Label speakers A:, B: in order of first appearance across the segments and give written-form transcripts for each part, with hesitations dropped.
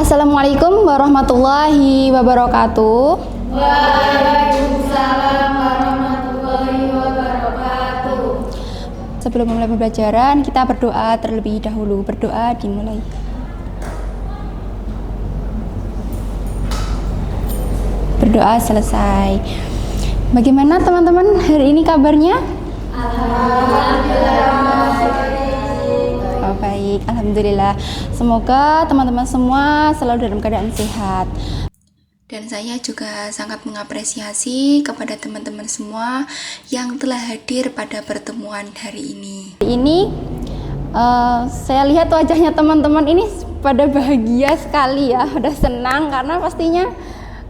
A: Assalamualaikum warahmatullahi wabarakatuh.
B: Waalaikumsalam warahmatullahi wabarakatuh.
A: Sebelum memulai pembelajaran, kita berdoa terlebih dahulu. Berdoa dimulai. Berdoa selesai. Bagaimana teman-teman hari ini kabarnya? Oh, baik, alhamdulillah. Semoga teman-teman semua selalu dalam keadaan sehat. Dan saya juga sangat mengapresiasi kepada teman-teman semua yang telah hadir pada pertemuan hari ini. Ini saya lihat wajahnya teman-teman ini pada bahagia sekali ya, pada senang karena pastinya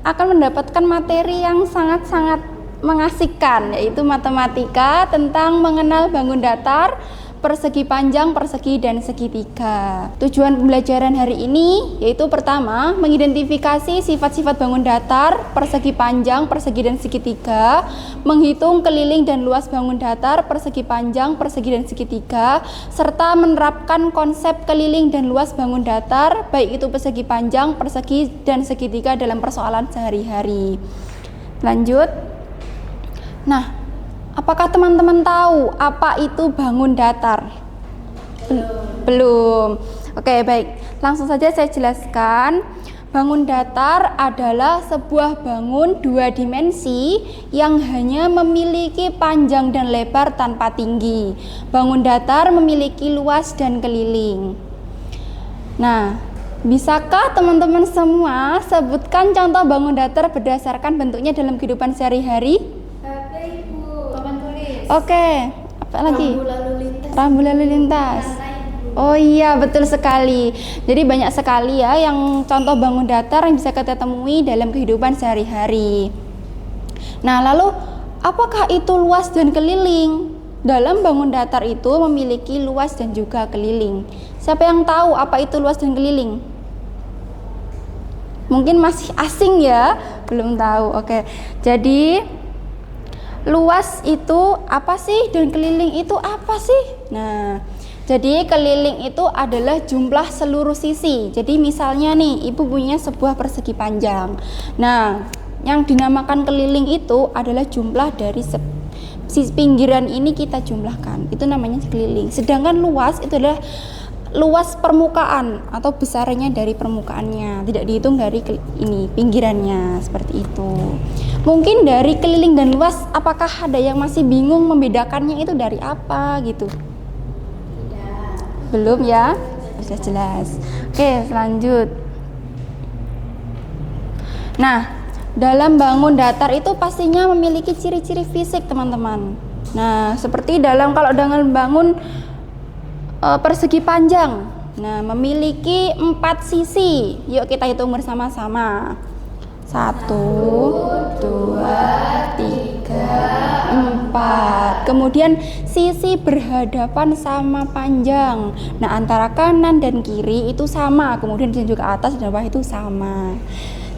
A: akan mendapatkan materi yang sangat-sangat mengasihkan, yaitu matematika tentang mengenal bangun datar, persegi panjang, persegi, dan segitiga. Tujuan pembelajaran hari ini yaitu pertama, mengidentifikasi sifat-sifat bangun datar, persegi panjang, persegi, dan segitiga, menghitung keliling dan luas bangun datar, persegi panjang, persegi, dan segitiga, serta menerapkan konsep keliling dan luas bangun datar, baik itu persegi panjang, persegi, dan segitiga dalam persoalan sehari-hari. Lanjut. Nah, apakah teman-teman tahu apa itu bangun datar? Belum. Oke, baik. Langsung saja saya jelaskan. Bangun datar adalah sebuah bangun dua dimensi yang hanya memiliki panjang dan lebar tanpa tinggi. Bangun datar memiliki luas dan keliling. Nah, bisakah teman-teman semua sebutkan contoh bangun datar berdasarkan bentuknya dalam kehidupan sehari-hari? Oke, apa lagi? Rambu lalu lintas. Oh iya, betul sekali. Jadi banyak sekali ya yang contoh bangun datar yang bisa kita temui dalam kehidupan sehari-hari. Nah, lalu apakah itu luas dan keliling? Dalam bangun datar itu memiliki luas dan juga keliling. Siapa yang tahu apa itu luas dan keliling? Mungkin masih asing ya, belum tahu. Oke. Jadi luas itu apa sih dan keliling itu apa sih? Nah, jadi keliling itu adalah jumlah seluruh sisi. Jadi misalnya nih, ibu punya sebuah persegi panjang. Nah, yang dinamakan keliling itu adalah jumlah dari sisi pinggiran ini kita jumlahkan. Itu namanya keliling. Sedangkan luas itu adalah luas permukaan atau besarnya dari permukaannya, tidak dihitung dari ini pinggirannya, seperti itu. Mungkin dari keliling dan luas, apakah ada yang masih bingung membedakannya itu dari apa gitu?
B: Tidak.
A: Belum ya? Sudah jelas. Oke, lanjut. Nah, dalam bangun datar itu pastinya memiliki ciri-ciri fisik, teman-teman. Nah, seperti kalau dalam bangun persegi panjang, nah memiliki 4 sisi. Yuk kita hitung bersama-sama. 1, 2, 3, 4. Kemudian sisi berhadapan sama panjang. Nah, antara kanan dan kiri itu sama. Kemudian juga atas dan bawah itu sama.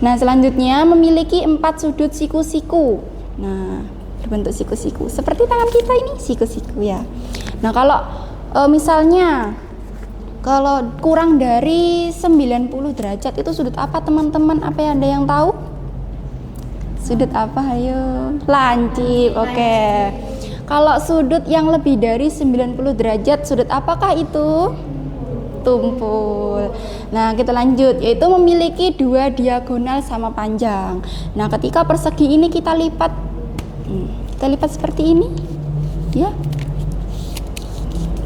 A: Nah, selanjutnya memiliki 4 sudut siku-siku. Nah, berbentuk siku-siku. Seperti tangan kita ini siku-siku ya. Nah, misalnya kalau kurang dari 90 derajat itu sudut apa teman-teman? Apa yang ada yang tahu? Sudut apa? Ayo, lancip. Oke. Kalau sudut yang lebih dari 90 derajat, sudut apakah itu? Tumpul. Nah, kita lanjut, yaitu memiliki 2 diagonal sama panjang. Nah, ketika persegi ini kita lipat seperti ini ya,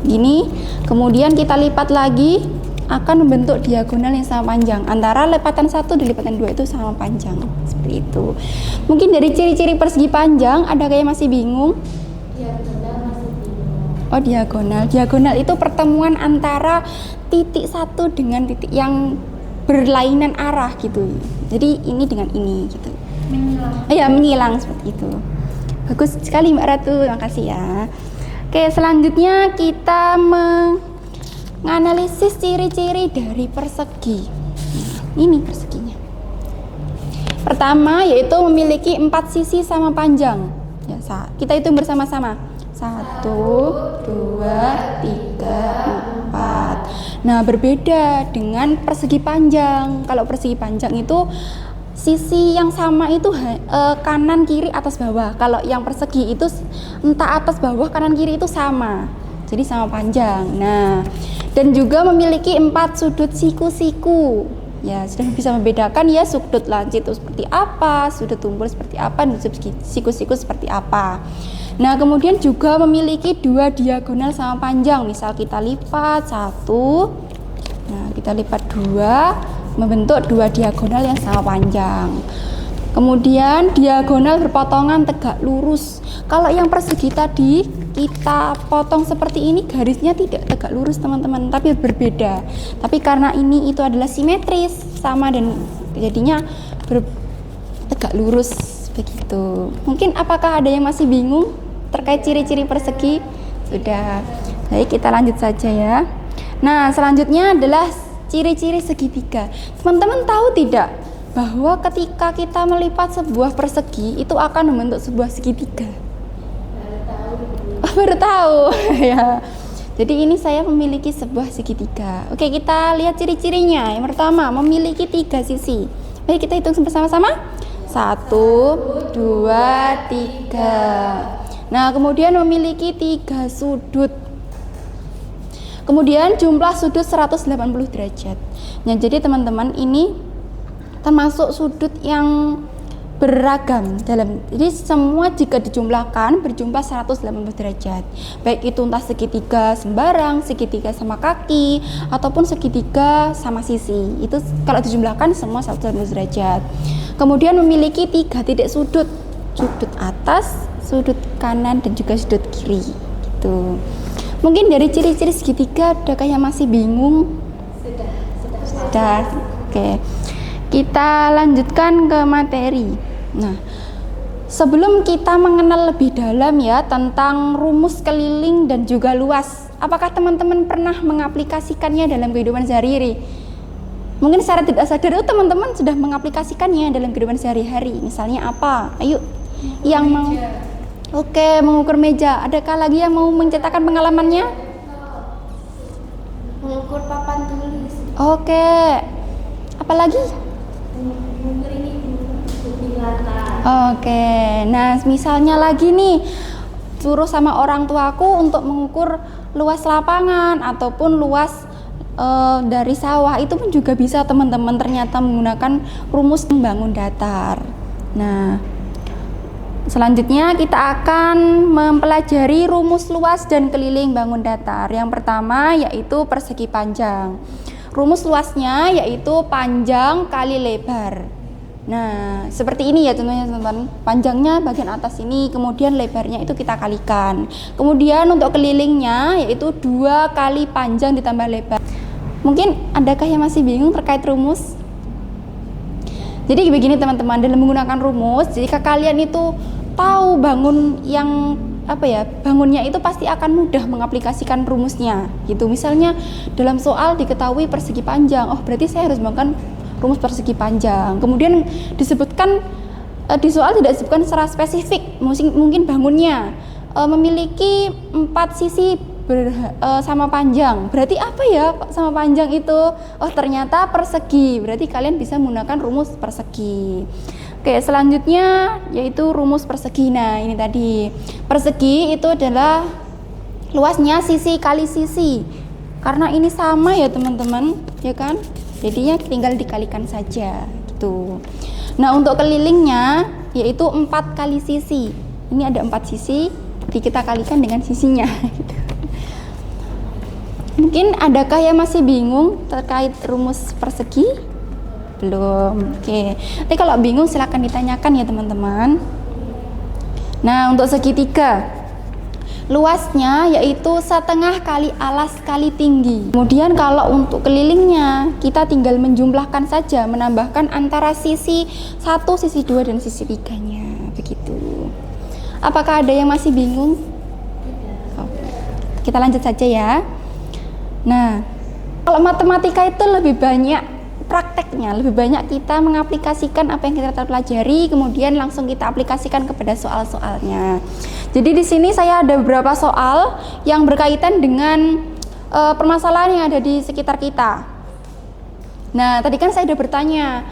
A: gini, kemudian kita lipat lagi akan membentuk diagonal yang sama panjang. Antara lipatan 1 dan lipatan 2 itu sama panjang, seperti itu. Mungkin dari ciri-ciri persegi panjang ada kayak masih bingung?
B: Diagonal masih bingung.
A: Oh, diagonal itu pertemuan antara titik satu dengan titik yang berlainan arah gitu. Jadi ini dengan ini gitu.
B: Menyilang.
A: Ya, menyilang seperti itu. Bagus sekali Mbak Ratu, makasih ya. Oke, selanjutnya kita menganalisis ciri-ciri dari persegi. Nah, ini perseginya. Pertama yaitu memiliki 4 sisi sama panjang. Ya, kita hitung bersama-sama. 1, 2, 3, 4. Nah, berbeda dengan persegi panjang. Kalau persegi panjang itu sisi yang sama itu kanan, kiri, atas, bawah. Kalau yang persegi itu entah atas, bawah, kanan, kiri itu sama. Jadi sama panjang. Nah, dan juga memiliki 4 sudut siku-siku. Ya, sudah bisa membedakan ya sudut lancip itu seperti apa, sudut tumpul seperti apa, dan siku-siku seperti apa. Nah, kemudian juga memiliki 2 diagonal sama panjang. Misal kita lipat 1, nah kita lipat 2, membentuk 2 diagonal yang sama panjang. Kemudian diagonal berpotongan tegak lurus. Kalau yang persegi tadi kita potong seperti ini, garisnya tidak tegak lurus teman-teman, tapi berbeda. Tapi karena ini itu adalah simetris, sama, dan jadinya tegak lurus begitu. Mungkin apakah ada yang masih bingung terkait ciri-ciri persegi? Sudah. Baik, kita lanjut saja ya. Nah, selanjutnya adalah ciri-ciri segitiga. Teman-teman tahu tidak bahwa ketika kita melipat sebuah persegi itu akan membentuk sebuah segitiga? Baru tahu ya. Jadi ini saya memiliki sebuah segitiga. Oke, kita lihat ciri-cirinya. Yang pertama, memiliki 3 sisi. Baik, kita hitung bersama-sama. 1, 2, 3. Nah, kemudian memiliki 3 sudut. Kemudian jumlah sudut 180 derajat. Nah, jadi teman-teman ini termasuk sudut yang beragam jadi semua jika dijumlahkan berjumlah 180 derajat. Baik itu entah segitiga sembarang, segitiga sama kaki, ataupun segitiga sama sisi. Itu kalau dijumlahkan semua 180 derajat. Kemudian memiliki 3 titik sudut. Sudut atas, sudut kanan, dan juga sudut kiri. Gitu. Mungkin dari ciri-ciri segitiga adakah yang masih bingung? Sudah. Oke. Kita lanjutkan ke materi. Nah, sebelum kita mengenal lebih dalam ya tentang rumus keliling dan juga luas, apakah teman-teman pernah mengaplikasikannya dalam kehidupan sehari-hari? Mungkin secara tidak sadar itu teman-teman sudah mengaplikasikannya dalam kehidupan sehari-hari. Misalnya apa? Ayo, yang mau. Oke, mengukur meja. Adakah lagi yang mau menceritakan pengalamannya?
B: Mengukur papan tulis.
A: Oke. Apalagi?
B: Mengukur ini di latar.
A: Oke. Nah, misalnya lagi nih suruh sama orang tuaku untuk mengukur luas lapangan ataupun luas dari sawah, itu pun juga bisa teman-teman ternyata menggunakan rumus membangun datar. Nah, selanjutnya kita akan mempelajari rumus luas dan keliling bangun datar. Yang pertama yaitu persegi panjang. Rumus luasnya yaitu panjang kali lebar. Nah, seperti ini ya contohnya teman-teman. Panjangnya bagian atas ini, kemudian lebarnya itu kita kalikan. Kemudian untuk kelilingnya yaitu 2 kali panjang ditambah lebar. Mungkin adakah yang masih bingung terkait rumus? Jadi begini teman-teman, dalam menggunakan rumus, jika kalian itu tahu bangun yang bangunnya itu pasti akan mudah mengaplikasikan rumusnya gitu. Misalnya dalam soal diketahui persegi panjang, oh berarti saya harus menggunakan rumus persegi panjang. Kemudian disebutkan di soal tidak disebutkan secara spesifik, mungkin bangunnya memiliki 4 sisi sama panjang. Berarti apa ya sama panjang itu? Oh ternyata persegi. Berarti kalian bisa menggunakan rumus persegi. Oke, selanjutnya yaitu rumus persegi. Nah, ini tadi. Persegi itu adalah luasnya sisi kali sisi. Karena ini sama ya teman-teman, ya kan? Jadinya tinggal dikalikan saja gitu. Nah, untuk kelilingnya yaitu 4 kali sisi. Ini ada 4 sisi, jadi kita kalikan dengan sisinya gitu. Mungkin adakah yang masih bingung terkait rumus persegi? Belum. Oke. Tapi kalau bingung silakan ditanyakan ya teman-teman. Nah, untuk segitiga luasnya yaitu setengah kali alas kali tinggi. Kemudian kalau untuk kelilingnya kita tinggal menjumlahkan saja, menambahkan antara sisi 1, sisi 2 dan sisi 3-nya. Begitu. Apakah ada yang masih bingung? Kita lanjut saja ya. Nah, kalau matematika itu lebih banyak prakteknya, lebih banyak kita mengaplikasikan apa yang kita pelajari, kemudian langsung kita aplikasikan kepada soal-soalnya. Jadi di sini saya ada beberapa soal yang berkaitan dengan permasalahan yang ada di sekitar kita. Nah, tadi kan saya sudah bertanya,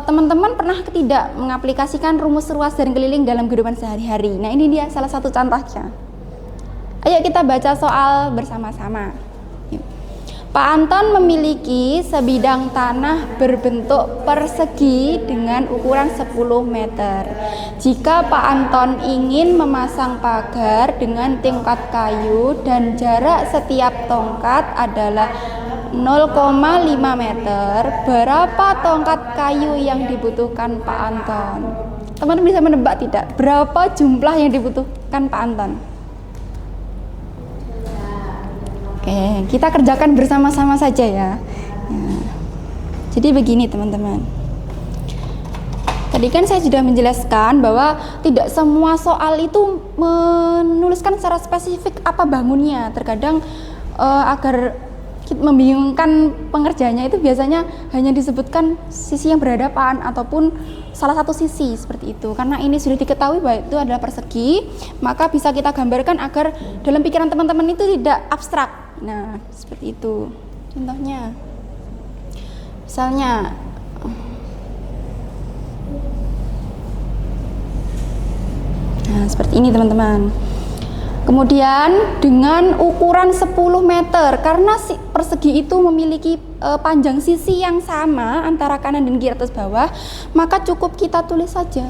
A: teman-teman pernah tidak mengaplikasikan rumus ruas dan keliling dalam kehidupan sehari-hari? Nah, ini dia salah satu contohnya. Ayo kita baca soal bersama-sama. Pak Anton memiliki sebidang tanah berbentuk persegi dengan ukuran 10 meter. Jika Pak Anton ingin memasang pagar dengan tingkat kayu dan jarak setiap tongkat adalah 0,5 meter, berapa tongkat kayu yang dibutuhkan Pak Anton? Teman-teman bisa menebak tidak? Berapa jumlah yang dibutuhkan Pak Anton? Oke, kita kerjakan bersama-sama saja ya. Jadi begini teman-teman. Tadi kan saya sudah menjelaskan bahwa tidak semua soal itu menuliskan secara spesifik apa bangunnya. Terkadang agar membingungkan pengerjanya itu biasanya hanya disebutkan sisi yang berhadapan ataupun salah satu sisi seperti itu. Karena ini sudah diketahui bahwa itu adalah persegi, maka bisa kita gambarkan agar dalam pikiran teman-teman itu tidak abstrak. Nah, seperti itu. Contohnya, misalnya, nah seperti ini teman-teman. Kemudian dengan ukuran 10 meter, karena si persegi itu memiliki panjang sisi yang sama antara kanan dan kiri atas bawah, maka cukup kita tulis saja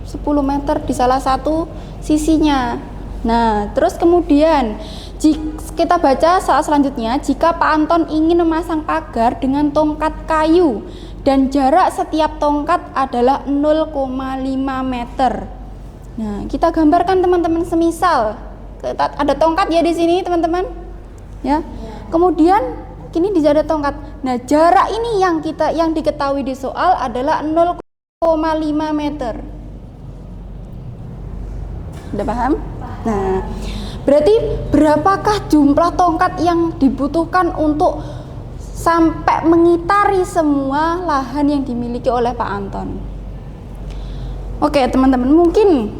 A: 10 meter di salah satu sisinya. Nah, terus kemudian kita baca soal selanjutnya. Jika Pak Anton ingin memasang pagar dengan tongkat kayu dan jarak setiap tongkat adalah 0,5 meter. Nah, kita gambarkan teman-teman, semisal ada tongkat ya di sini teman-teman. Ya. Kemudian kini ada tongkat. Nah, jarak ini yang diketahui di soal adalah 0,5 meter. Udah paham? Nah, berarti berapakah jumlah tongkat yang dibutuhkan untuk sampai mengitari semua lahan yang dimiliki oleh Pak Anton? Oke teman-teman, mungkin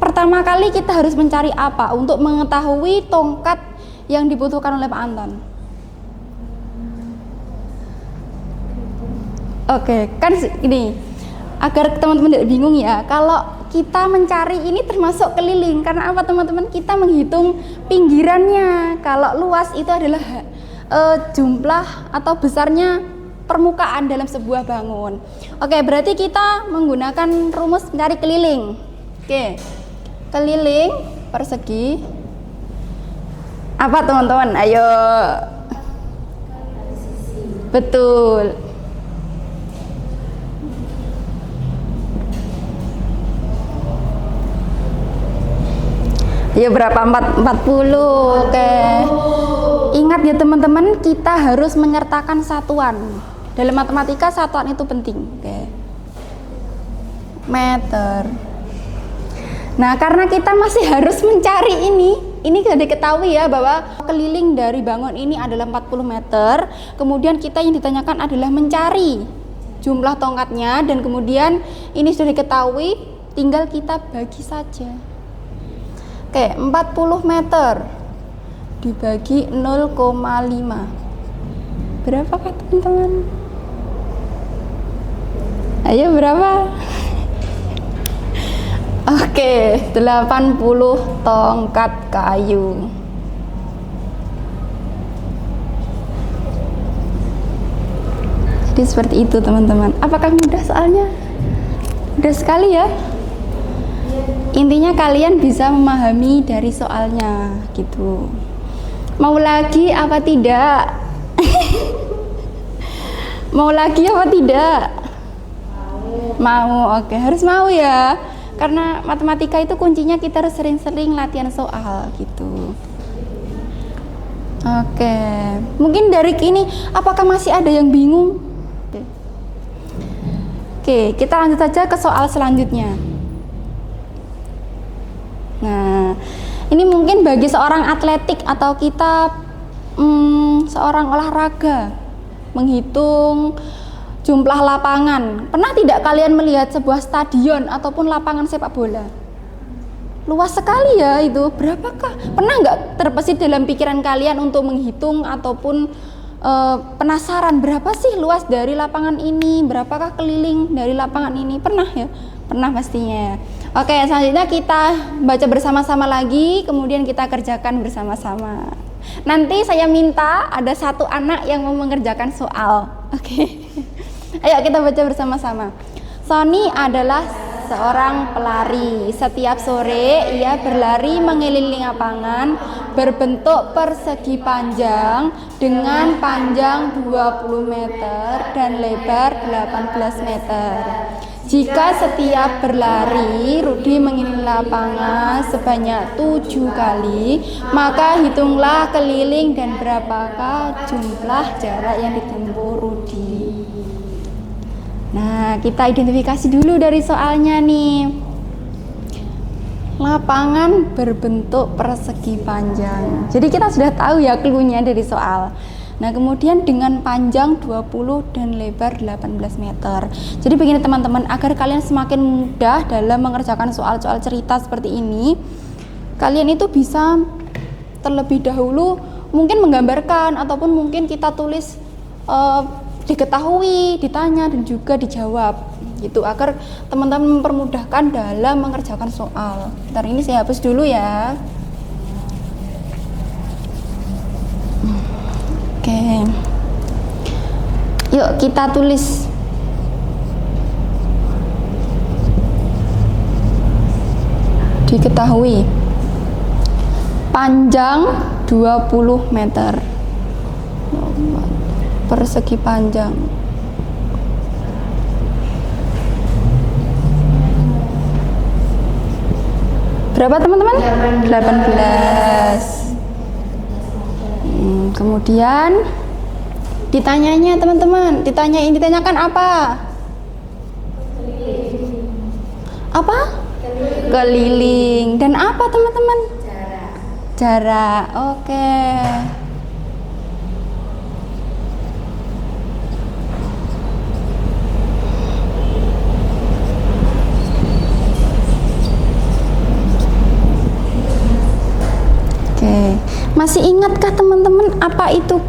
A: pertama kali kita harus mencari apa untuk mengetahui tongkat yang dibutuhkan oleh Pak Anton? Oke, kan ini agar teman-teman tidak bingung ya, kalau kita mencari ini termasuk keliling. Karena apa teman-teman? Kita menghitung pinggirannya. Kalau luas itu adalah jumlah atau besarnya permukaan dalam sebuah bangun. Oke, berarti kita menggunakan rumus mencari keliling. Oke, keliling persegi apa teman-teman? Ayo. Betul. Ya berapa? 40. Oke. Ingat ya teman-teman, kita harus menyertakan satuan. Dalam matematika satuan itu penting. Oke. Meter. Nah, karena kita masih harus mencari ini sudah diketahui ya bahwa keliling dari bangun ini adalah 40 meter. Kemudian kita yang ditanyakan adalah mencari jumlah tongkatnya, dan kemudian ini sudah diketahui, tinggal kita bagi saja. Oke, 40 meter dibagi 0,5. Berapa kah teman-teman? Ayo berapa? Oke, 80 tongkat kayu. Jadi seperti itu teman-teman. Apakah mudah soalnya? Mudah sekali ya. Intinya kalian bisa memahami dari soalnya gitu. Mau lagi apa tidak? Mau lagi apa tidak? Mau, oke, harus mau ya. Karena matematika itu kuncinya kita harus sering-sering latihan soal gitu. Oke, mungkin dari ini apakah masih ada yang bingung? Oke, kita lanjut saja ke soal selanjutnya. Nah, ini mungkin bagi seorang atletik atau kita seorang olahraga menghitung jumlah lapangan. Pernah tidak kalian melihat sebuah stadion ataupun lapangan sepak bola? Luas sekali ya itu. Berapakah? Pernah nggak terbesit dalam pikiran kalian untuk menghitung ataupun penasaran berapa sih luas dari lapangan ini? Berapakah keliling dari lapangan ini? Pernah ya? Pernah pastinya ya. Oke, selanjutnya kita baca bersama-sama lagi, kemudian kita kerjakan bersama-sama. Nanti saya minta ada satu anak yang mau mengerjakan soal. Oke. Ayo kita baca bersama-sama. Sony adalah seorang pelari. Setiap sore ia berlari mengelilingi lapangan berbentuk persegi panjang dengan panjang 20 meter dan lebar 18 meter. Jika setiap berlari Rudi mengelilingi lapangan sebanyak 7 kali, maka hitunglah keliling dan berapakah jumlah jarak yang ditempuh Rudi. Nah, kita identifikasi dulu dari soalnya nih. Lapangan berbentuk persegi panjang. Jadi kita sudah tahu ya clue-nya dari soal. Nah, kemudian dengan panjang 20 dan lebar 18 meter. Jadi begini teman-teman, agar kalian semakin mudah dalam mengerjakan soal-soal cerita seperti ini, kalian itu bisa terlebih dahulu mungkin menggambarkan ataupun mungkin kita tulis diketahui, ditanya dan juga dijawab gitu, agar teman-teman mempermudahkan dalam mengerjakan soal. Ntar ini saya hapus dulu ya. Oke. Yuk kita tulis. Diketahui. Panjang 20 meter. Persegi panjang. Berapa teman-teman? 18. Kemudian ditanyanya teman-teman, ditanyakan apa? Apa? Keliling. Dan apa teman-teman? Jarak. Oke. Masih ingatkah teman-teman apa itu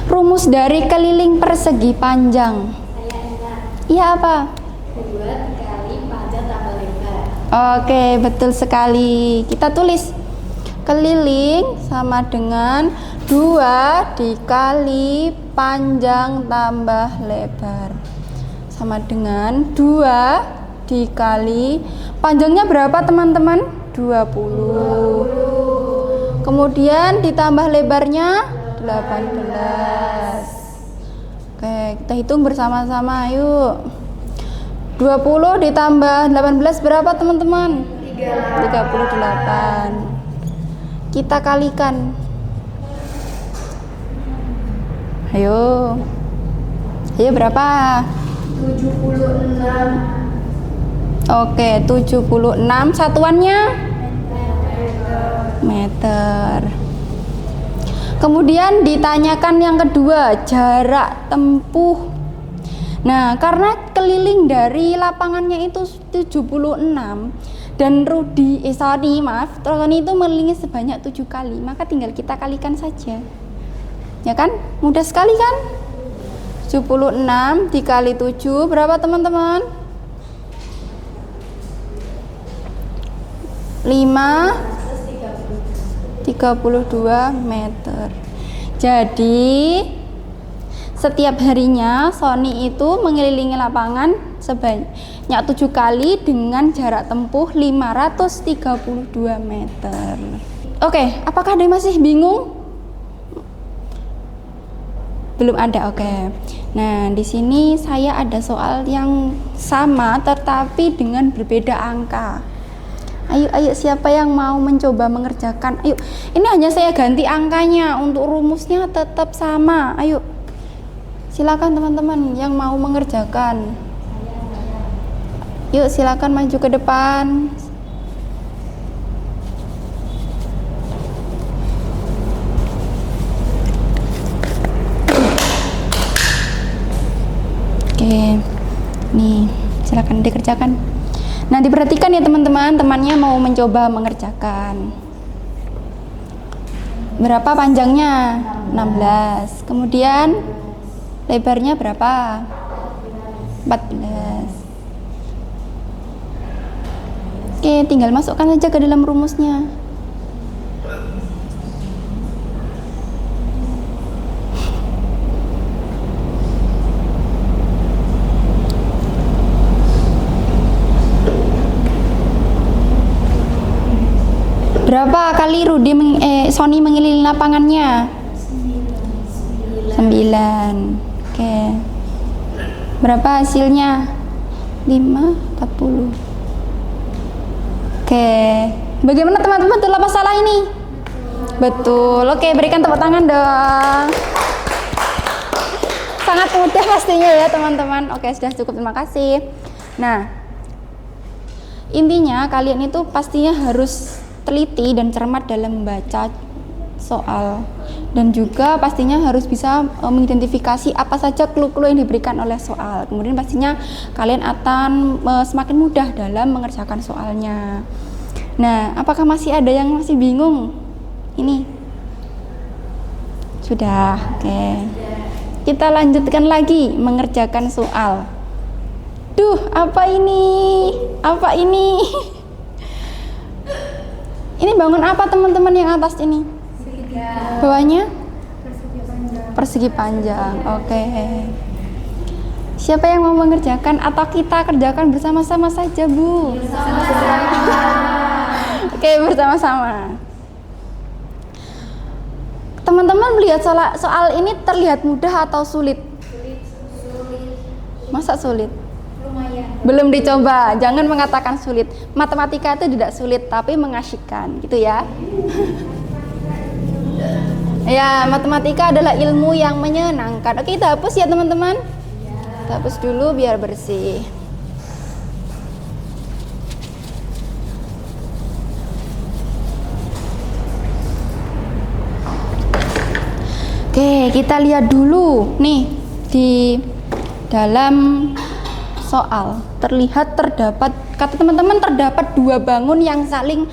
A: rumus dari keliling persegi panjang? Iya apa?
B: 2 kali panjang tambah lebar.
A: Oke, betul sekali. Kita tulis keliling sama dengan 2 dikali panjang tambah lebar sama dengan 2 dikali panjangnya berapa teman-teman? 20. Kemudian ditambah lebarnya 18. Oke, kita hitung bersama-sama yuk. 20 ditambah 18 berapa teman-teman? 38. Kita kalikan. Ayo. Ayo berapa?
B: 76.
A: Oke, 76 satuannya meter. Kemudian ditanyakan yang kedua, jarak tempuh. Nah, karena keliling dari lapangannya itu 76 dan Rudi Sony itu mengelilingi sebanyak 7 kali, maka tinggal kita kalikan saja. Ya kan? Mudah sekali kan? 76 dikali 7 berapa teman-teman? 32 meter. Jadi setiap harinya Sony itu mengelilingi lapangan sebanyak 7 kali dengan jarak tempuh 532 meter. Oke, apakah ada yang masih bingung? Belum ada, oke. Nah, di sini saya ada soal yang sama tetapi dengan berbeda angka. Ayo siapa yang mau mencoba mengerjakan? Ayo, ini hanya saya ganti angkanya, untuk rumusnya tetap sama. Ayo, silakan teman-teman yang mau mengerjakan. Yuk silakan maju ke depan. Oke, nih silakan dikerjakan. Nah, diperhatikan ya teman-teman, temannya mau mencoba mengerjakan. Berapa panjangnya? 16. Kemudian lebarnya berapa? 14. Oke, tinggal masukkan saja ke dalam rumusnya. Berapa kali Sony mengelilingi lapangannya? 9. Oke. Berapa hasilnya? 5, 40. Oke. Bagaimana teman-teman, betul apa salah ini? Betul. Oke, berikan tepuk tangan dong. Sangat mudah pastinya ya teman-teman. Oke, sudah cukup, terima kasih. Nah, intinya kalian itu pastinya harus teliti dan cermat dalam membaca soal, dan juga pastinya harus bisa mengidentifikasi apa saja clue-clue yang diberikan oleh soal. Kemudian pastinya kalian akan semakin mudah dalam mengerjakan soalnya. Nah, apakah masih ada yang masih bingung? Ini sudah. Oke, kita lanjutkan lagi mengerjakan soal. Duh, apa ini? Apa ini? Ini bangun apa teman-teman yang atas ini?
B: Segitiga.
A: Bawahnya?
B: Persegi panjang.
A: Persegi panjang. Oke. Siapa yang mau mengerjakan atau kita kerjakan bersama-sama saja, Bu?
B: Bersama-sama.
A: Oke, bersama-sama. Teman-teman melihat soal ini terlihat mudah atau sulit?
B: Sulit.
A: Masa sulit?
B: Lumayan.
A: Belum dicoba, jangan mengatakan sulit. Matematika itu tidak sulit, tapi mengasyikkan, gitu ya. Ya, matematika adalah ilmu yang menyenangkan. Oke, kita hapus ya teman-teman. Kita hapus dulu biar bersih. Oke, kita lihat dulu nih di dalam soal. Terdapat, kata teman-teman, terdapat dua bangun yang saling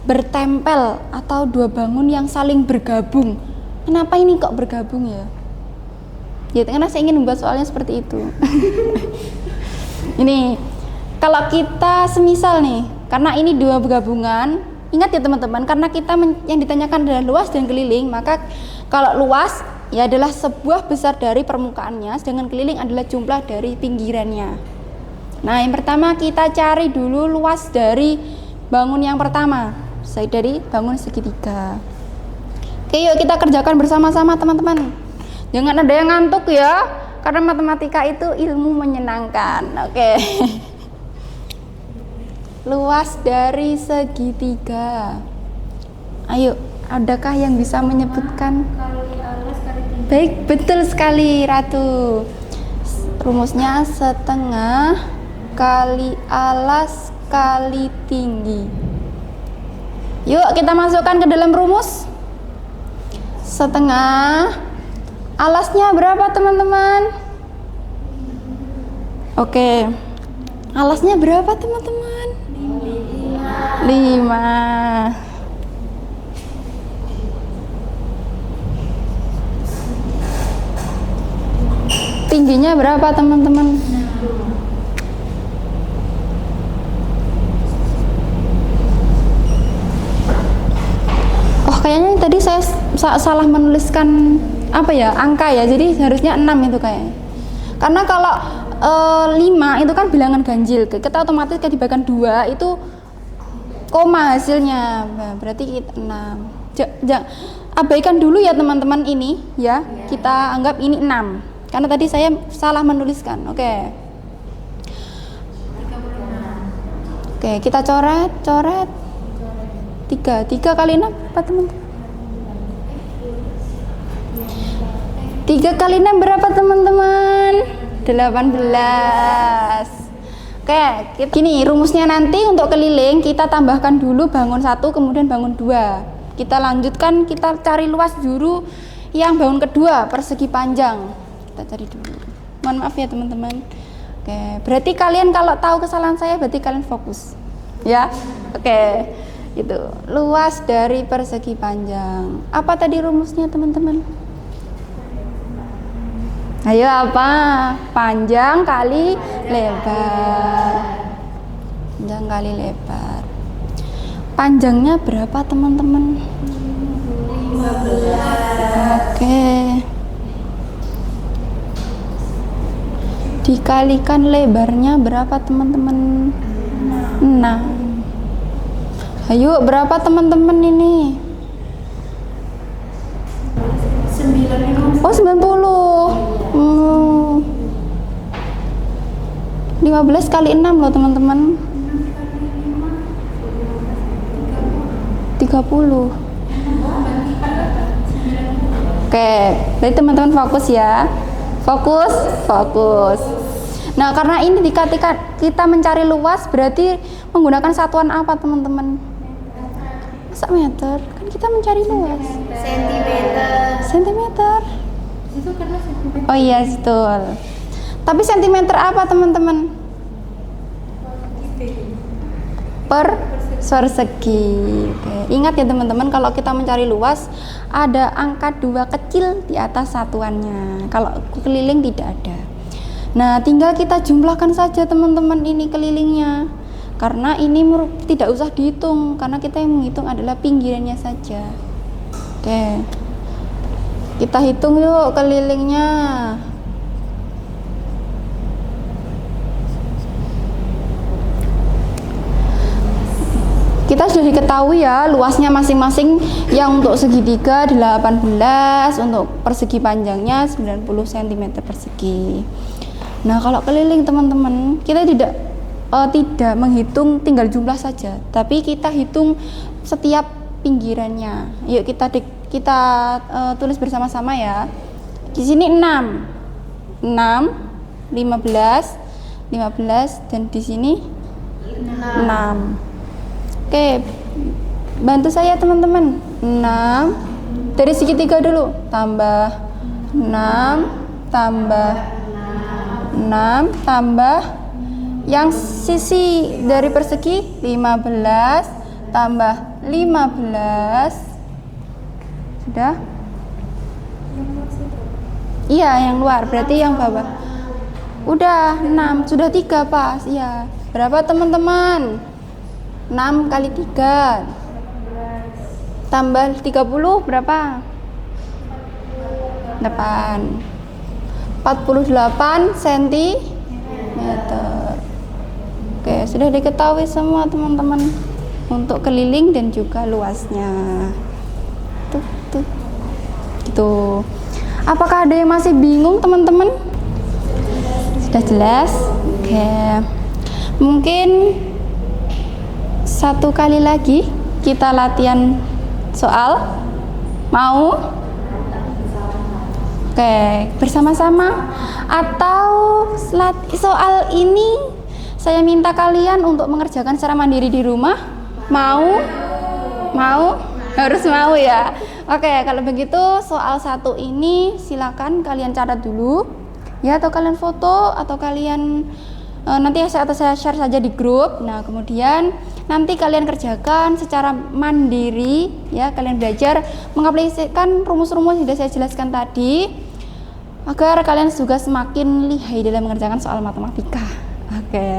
A: bertempel atau dua bangun yang saling bergabung. Kenapa ini kok bergabung ya? Ya, karena saya ingin membuat soalnya seperti itu. Ini kalau kita semisal nih, karena ini dua bergabungan, ingat ya teman-teman, karena kita yang ditanyakan adalah luas dan keliling, maka kalau luas ya adalah sebuah besar dari permukaannya, sedangkan keliling adalah jumlah dari pinggirannya. Nah, yang pertama kita cari dulu luas dari bangun yang pertama, dari bangun segitiga. Oke, yuk kita kerjakan bersama-sama teman-teman. Jangan ada yang ngantuk ya, karena matematika itu ilmu menyenangkan. Oke. Luas dari segitiga. Ayo, adakah yang bisa menyebutkan?
B: Kali alas kali tinggi.
A: Baik, betul sekali Ratu. Rumusnya setengah kali alas kali tinggi. Yuk kita masukkan ke dalam rumus. Setengah, alasnya berapa teman-teman? Oke, alasnya berapa teman-teman? 5. Tingginya berapa teman-teman? Oh, kayaknya tadi saya salah menuliskan apa ya, angka ya. Jadi harusnya 6 itu kayaknya. Karena kalau 5 itu kan bilangan ganjil. Kita otomatis kayak dibagikan 2 itu koma hasilnya. Nah, berarti kita 6. Abaikan dulu ya teman-teman ini ya. Kita anggap ini 6. Karena tadi saya salah menuliskan. Oke. Oke, kita coret. 3 kali 6 apa teman-teman? 3 kali 6 berapa teman-teman? 18. Oke, gini rumusnya nanti untuk keliling kita tambahkan dulu bangun 1 kemudian bangun 2. Kita lanjutkan, kita cari luas dulu yang bangun kedua, persegi panjang. Kita cari dulu. Mohon maaf ya teman-teman. Oke, berarti kalian kalau tahu kesalahan saya berarti kalian fokus. Ya. Oke. Itu luas dari persegi panjang. Apa tadi rumusnya, teman-teman? Ayo, apa? Panjang kali lebar. Panjang kali lebar. Panjangnya berapa, teman-teman? 15. Oke. Dikalikan lebarnya berapa, teman-teman? 6. Ayo, berapa teman-teman ini?
B: 9.
A: Oh, 90. 15 kali 6 loh, teman-teman. 30. Oke, jadi teman-teman fokus ya. Fokus. Nah, karena ini ketika kita mencari luas berarti menggunakan satuan apa, teman-teman? Masa meter? Kan kita mencari luas. Sentimeter.
B: Itu karena sentimeter.
A: Oh iya, betul. Tapi sentimeter apa, teman-teman? Persegi. Oke. Ingat ya, teman-teman, kalau kita mencari luas ada angka 2 kecil di atas satuannya. Kalau keliling tidak ada. Nah, tinggal kita jumlahkan saja, teman-teman, ini kelilingnya. Karena ini tidak usah dihitung, karena kita yang menghitung adalah pinggirannya saja. Oke, kita hitung yuk kelilingnya. Kita sudah diketahui ya luasnya masing-masing. Yang untuk segitiga 18, untuk persegi panjangnya 90 cm persegi. Nah, kalau keliling, teman-teman, kita tidak menghitung tinggal jumlah saja, tapi kita hitung setiap pinggirannya. Yuk kita tulis bersama-sama ya. Di sini 6, 15, dan di sini 6. Oke, bantu saya, teman-teman. 6 dari segitiga dulu, tambah 6 tambah 6 tambah yang sisi dari persegi 15 tambah 15. Sudah? Iya, yang luar, berarti yang bawah. Udah 6, sudah 3 pas. Iya. Berapa, teman-teman? 6 kali 3 tambah 30 berapa? 8. 48 cm. Oke, sudah diketahui semua, teman-teman, untuk keliling dan juga luasnya. Tuh. Gitu. Apakah ada yang masih bingung, teman-teman? Sudah jelas? Oke. Mungkin satu kali lagi kita latihan soal. Mau? Oke, bersama-sama. Atau soal ini saya minta kalian untuk mengerjakan secara mandiri di rumah. Mau? Harus mau ya. Oke, kalau begitu soal 1 ini silakan kalian catat dulu ya, atau kalian foto, atau kalian nanti saya share saja di grup. Nah, kemudian nanti kalian kerjakan secara mandiri ya. Kalian belajar mengaplikasikan rumus-rumus yang sudah saya jelaskan tadi, agar kalian juga semakin lihai dalam mengerjakan soal matematika. Oke.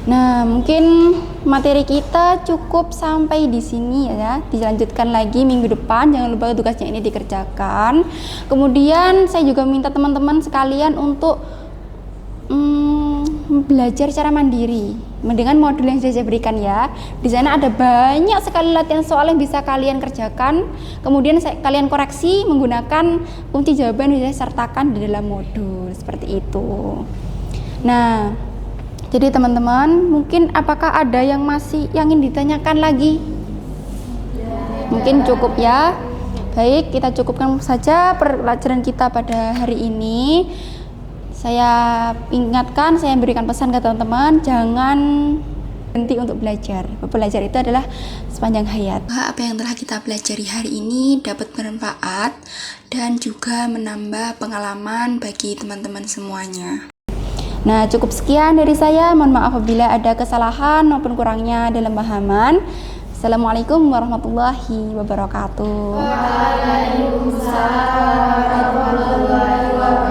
A: Nah, mungkin materi kita cukup sampai di sini ya. Dilanjutkan lagi minggu depan. Jangan lupa tugasnya ini dikerjakan. Kemudian saya juga minta teman-teman sekalian untuk belajar secara mandiri dengan modul yang sudah saya berikan ya. Di sana ada banyak sekali latihan soal yang bisa kalian kerjakan. Kemudian kalian koreksi menggunakan kunci jawaban yang saya sertakan di dalam modul seperti itu. Nah, jadi teman-teman, mungkin apakah ada yang masih yang ingin ditanyakan lagi? Mungkin cukup ya. Baik, kita cukupkan saja pelajaran kita pada hari ini. Saya ingatkan, saya berikan pesan ke teman-teman, jangan berhenti untuk belajar. Belajar itu adalah sepanjang hayat. Apa yang telah kita pelajari hari ini dapat bermanfaat dan juga menambah pengalaman bagi teman-teman semuanya. Nah, cukup sekian dari saya. Mohon maaf apabila ada kesalahan maupun kurangnya dalam pemahaman. Assalamualaikum warahmatullahi wabarakatuh.
B: Waalaikumsalam warahmatullahi wabarakatuh.